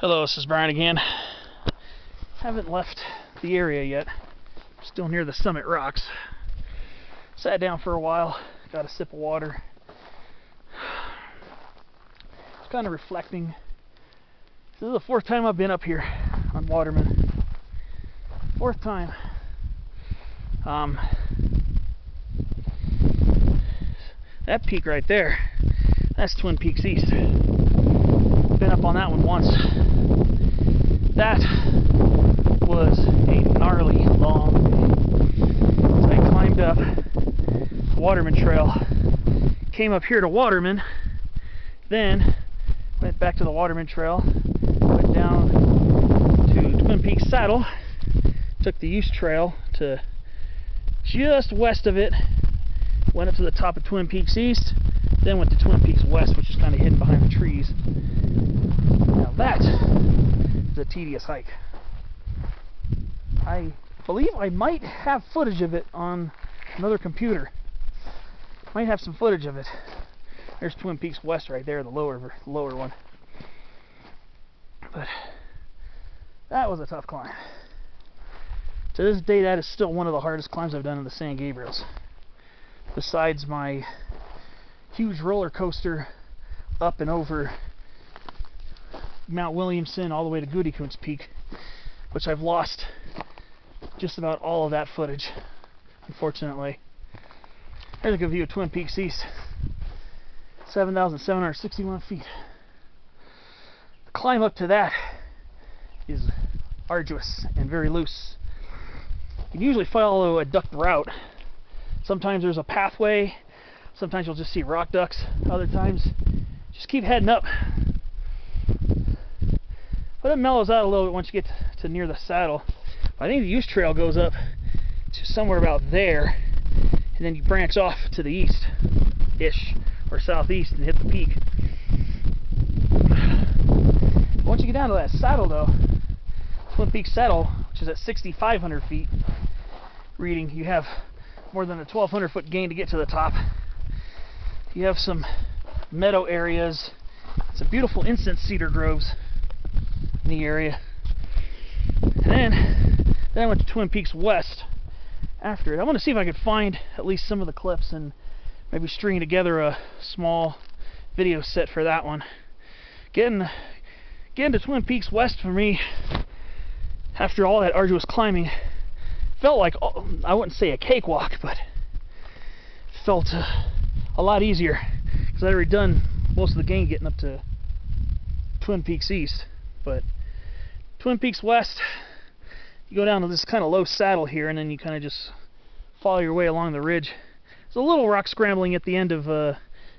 Hello, this is Brian again. Haven't left the area yet. Still near the summit rocks. Sat down for a while, got a sip of water. Just kind of reflecting. This is the fourth time I've been up here on Waterman. Fourth time. That peak right there, that's Twin Peaks East. Been up on that one once. That was a gnarly long day. So I climbed up the Waterman Trail, came up here to Waterman, then went back to the Waterman Trail, went down to Twin Peaks Saddle, took the East Trail to just west of it, went up to the top of Twin Peaks East, then went to Twin Peaks West, which is kind of hidden behind the trees. Now that is a tedious hike. I believe I might have footage of it on another computer. Might have some footage of it. There's Twin Peaks West right there, the lower one. But that was a tough climb. To this day, that is still one of the hardest climbs I've done in the San Gabriels. Besides my huge roller coaster up and over Mount Williamson all the way to Goody Coons Peak, which I've lost just about all of that footage, unfortunately. There's a good view of Twin Peaks East. 7,761 feet. The climb up to that is arduous and very loose. You can usually follow a ducked route. Sometimes there's a pathway, sometimes you'll just see rock ducks, other times just keep heading up. But it mellows out a little bit once you get to near the saddle. I think the East Trail goes up to somewhere about there, and then you branch off to the east-ish, or southeast, and hit the peak. Once you get down to that saddle though, Twin Peaks Saddle, which is at 6,500 feet reading, you have more than a 1,200 foot gain to get to the top. You have some meadow areas, some beautiful incense cedar groves in the area. And then I went to Twin Peaks West after it. I want to see if I could find at least some of the clips and maybe string together a small video set for that one. Getting to Twin Peaks West for me, after all that arduous climbing, felt like, I wouldn't say a cakewalk, but felt a lot easier because I'd already done most of the gain getting up to Twin Peaks East. But Twin Peaks West, you go down to this kind of low saddle here, and then you kind of just follow your way along the ridge. There's a little rock scrambling at the end of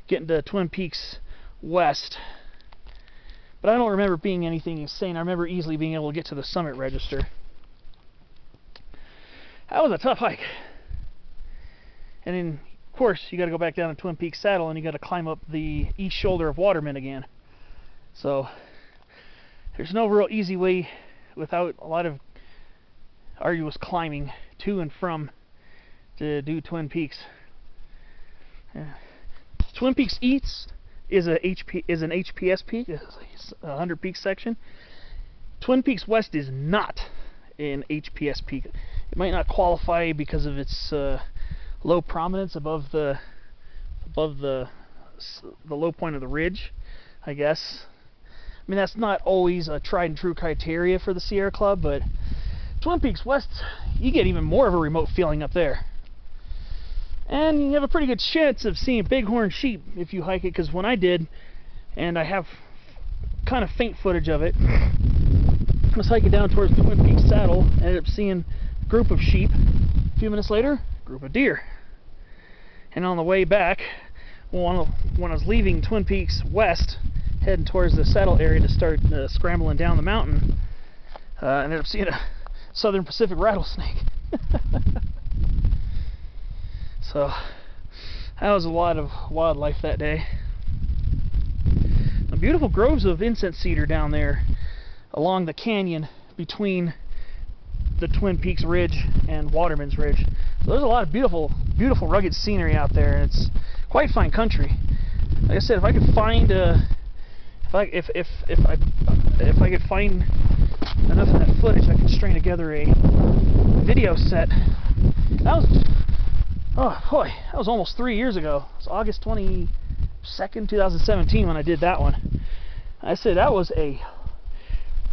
getting to Twin Peaks West, but I don't remember being anything insane. I remember easily being able to get to the summit register. That was a tough hike. And then, of course, you got to go back down to Twin Peaks Saddle, and you got to climb up the east shoulder of Waterman again. So there's no real easy way without a lot of arduous climbing to and from to do Twin Peaks. Twin Peaks East is an HPS peak, it's a 100 peak section. Twin Peaks West is not an HPS peak. It might not qualify because of its low prominence above the low point of the ridge, I guess. I mean, that's not always a tried and true criteria for the Sierra Club, but Twin Peaks West, you get even more of a remote feeling up there. And you have a pretty good chance of seeing bighorn sheep if you hike it, because when I did, and I have kind of faint footage of it, I was hiking down towards Twin Peaks Saddle, ended up seeing a group of sheep. A few minutes later, a group of deer. And on the way back, when I was leaving Twin Peaks West, heading towards the saddle area to start scrambling down the mountain, I ended up seeing a Southern Pacific rattlesnake. So that was a lot of wildlife that day. Some beautiful groves of incense cedar down there along the canyon between the Twin Peaks Ridge and Waterman's Ridge. So there's a lot of beautiful rugged scenery out there, and it's quite fine country. Like I said, if I could find if I could find enough of that footage, I could string together a video set. That was, oh boy, that was almost 3 years ago. It was August 22nd, 2017 when I did that one. I said that was it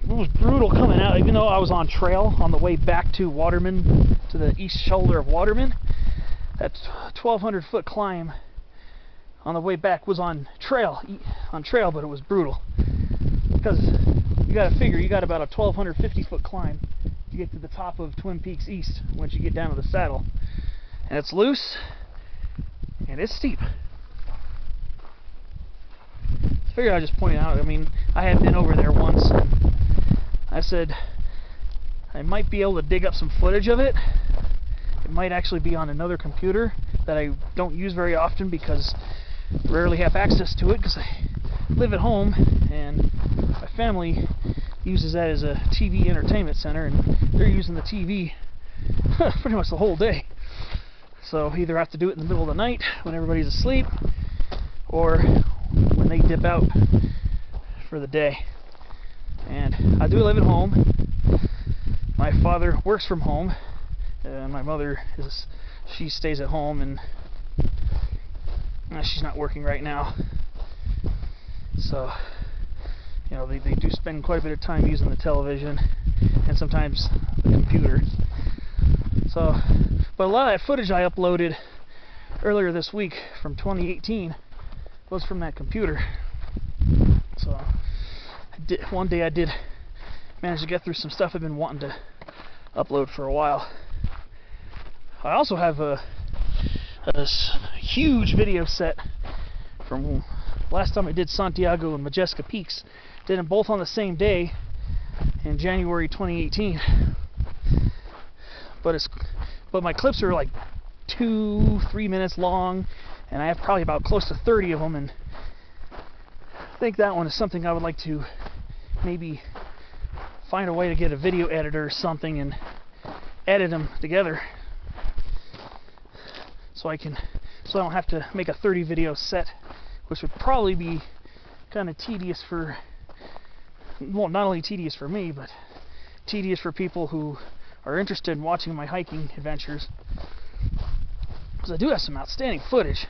was brutal coming out, even though I was on trail on the way back to Waterman, to the east shoulder of Waterman. That 1,200 foot climb on the way back was on trail, but it was brutal. Because you got to figure, you got about a 1,250 foot climb to get to the top of Twin Peaks East once you get down to the saddle. And it's loose, and it's steep. I figured I'd just point it out. I mean, I had been over there once, and I said I might be able to dig up some footage of it. It might actually be on another computer that I don't use very often because I rarely have access to it because I live at home and my family uses that as a TV entertainment center, and they're using the TV pretty much the whole day. So either have to do it in the middle of the night when everybody's asleep, or when they dip out for the day. And I do live at home. My father works from home, and my mother she stays at home, and she's not working right now. So, you know, they do spend quite a bit of time using the television and sometimes the computer. So, but a lot of that footage I uploaded earlier this week from 2018 was from that computer. So, one day I did manage to get through some stuff I've been wanting to upload for a while. I also have a huge video set from last time I did Santiago and Majestica Peaks. Did them both on the same day in January 2018. But my clips are like 2-3 minutes long, and I have probably about close to 30 of them, and I think that one is something I would like to maybe find a way to get a video editor or something and edit them together so I don't have to make a 30 video set, which would probably be kind of tedious for, well, not only tedious for me, but tedious for people who are interested in watching my hiking adventures, because I do have some outstanding footage.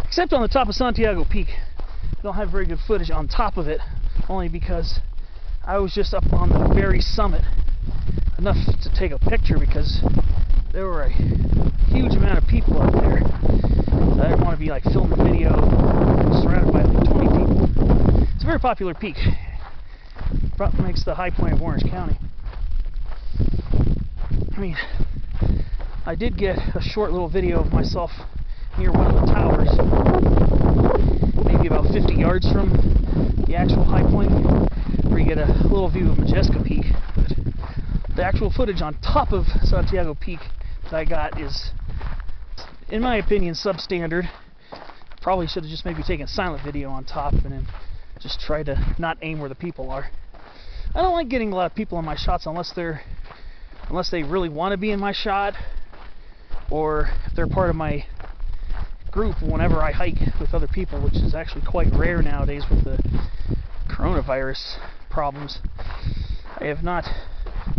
Except on the top of Santiago Peak, I don't have very good footage on top of it, only because I was just up on the very summit enough to take a picture, because there were a huge amount of people up there. So I didn't want to be like filming video surrounded by like 20 people. It's a very popular peak. Probably makes the high point of Orange County. I mean, I did get a short little video of myself near one of the towers, maybe about 50 yards from the actual high point, where you get a little view of Majestica Peak. But the actual footage on top of Santiago Peak that I got is, in my opinion, substandard. Probably should have just maybe taken silent video on top and then just try to not aim where the people are. I don't like getting a lot of people in my shots unless they really want to be in my shot, or if they're part of my group whenever I hike with other people, which is actually quite rare nowadays with the coronavirus problems. I have not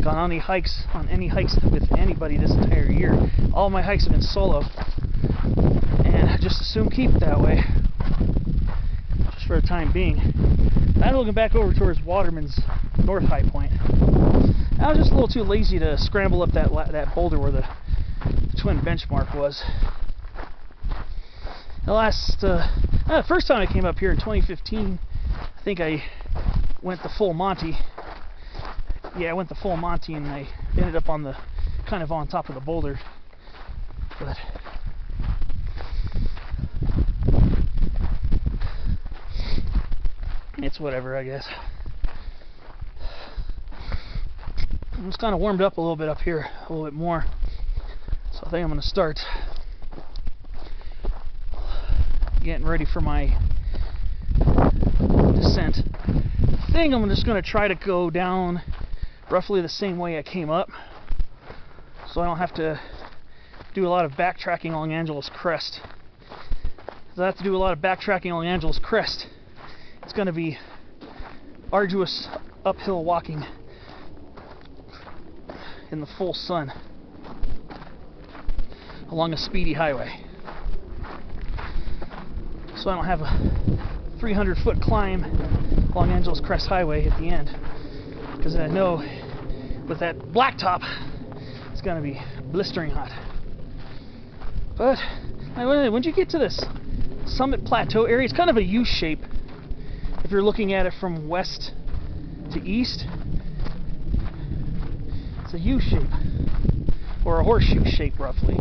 gone on any hikes with anybody this entire year. All my hikes have been solo, and I just assume keep it that way, just for the time being. I'm looking back over towards Waterman's North High Point. I was just a little too lazy to scramble up that boulder where the twin benchmark was. The first time I came up here in 2015, I think I went the full Monty. Yeah, I went the full Monty, and I ended up on the kind of on top of the boulder. But it's whatever, I guess. I'm just kind of warmed up a little bit up here, a little bit more. So I think I'm going to start getting ready for my descent. I think I'm just going to try to go down roughly the same way I came up, so I don't have to do a lot of backtracking along Angeles Crest. Because I have to do a lot of backtracking along Angeles Crest it's going to be arduous uphill walking in the full sun along a speedy highway. So I don't have a 300-foot climb along Angeles Crest Highway at the end, because I know with that blacktop it's going to be blistering hot. But once you get to this Summit Plateau area, it's kind of a U shape if you're looking at it from west to east. It's a U shape, or a horseshoe shape roughly.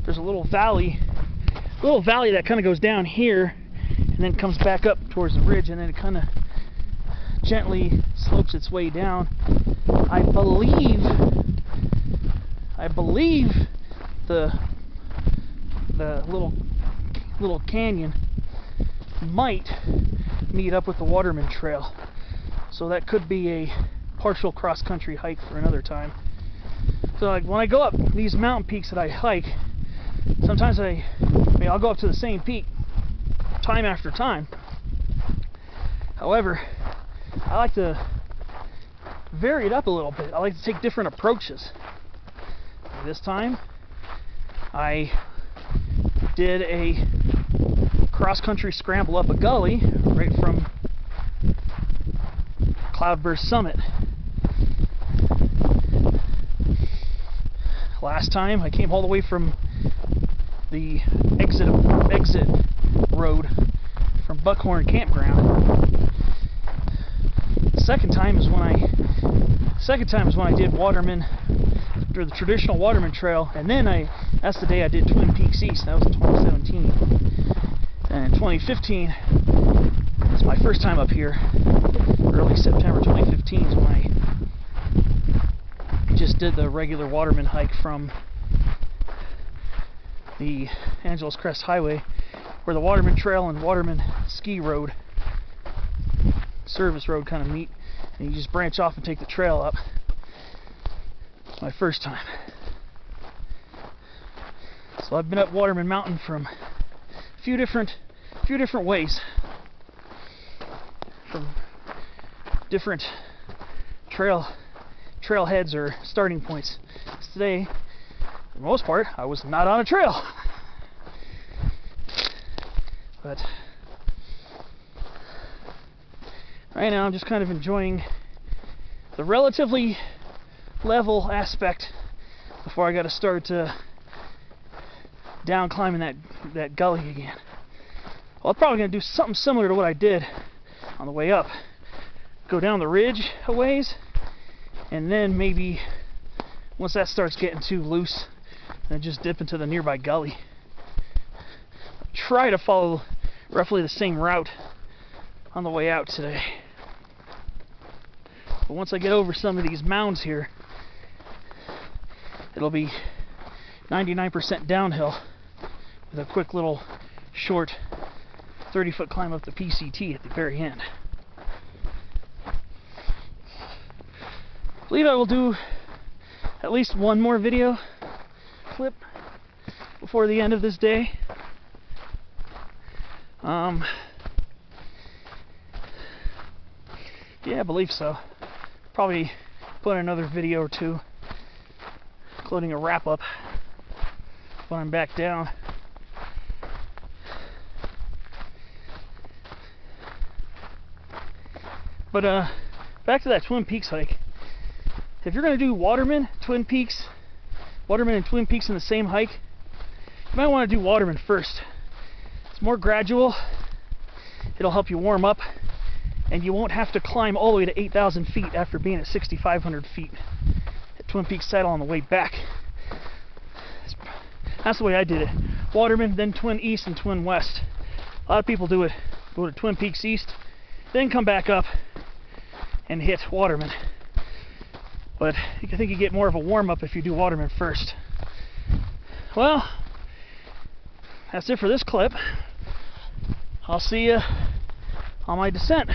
There's a little valley that kind of goes down here and then comes back up towards the ridge, and then it kind of gently slopes its way down. I believe the little canyon might meet up with the Waterman Trail, so that could be a partial cross-country hike for another time. So like when I go up these mountain peaks that I hike, sometimes I'll go up to the same peak time after time. However, I like to vary it up a little bit. I like to take different approaches. This time I did a cross-country scramble up a gully right from Cloudburst Summit. Last time I came all the way from the exit road from Buckhorn Campground. The second time is when I did Waterman, or the traditional Waterman Trail, and then that's the day I did Twin Peaks East. That was in 2017. And in 2015, it's my first time up here. Early September 2015 is when I just did the regular Waterman hike from the Angeles Crest Highway, where the Waterman Trail and Waterman Ski Road, service road, kind of meet, and you just branch off and take the trail up. It's my first time. So I've been up Waterman Mountain from a few different ways, from different trailheads or starting points. Today, for the most part, I was not on a trail. But right now I'm just kind of enjoying the relatively level aspect before I got to start down climbing that gully again. Well, I'm probably going to do something similar to what I did on the way up. Go down the ridge a ways, and then maybe once that starts getting too loose, then just dip into the nearby gully. Try to follow roughly the same route on the way out today. But once I get over some of these mounds here, it'll be 99% downhill with a quick little short 30-foot climb up the PCT at the very end. I believe I will do at least one more video clip before the end of this day. Yeah, I believe so. Probably put another video or two, including a wrap-up when I'm back down. But back to that Twin Peaks hike. If you're going to do Waterman and Twin Peaks in the same hike, you might want to do Waterman first. It's more gradual, it'll help you warm up, and you won't have to climb all the way to 8,000 feet after being at 6,500 feet at Twin Peaks Saddle on the way back. That's the way I did it. Waterman, then Twin East and Twin West. A lot of people do it. Go to Twin Peaks East, then come back up and hit Waterman. But I think you get more of a warm-up if you do Waterman first. Well, that's it for this clip. I'll see you on my descent.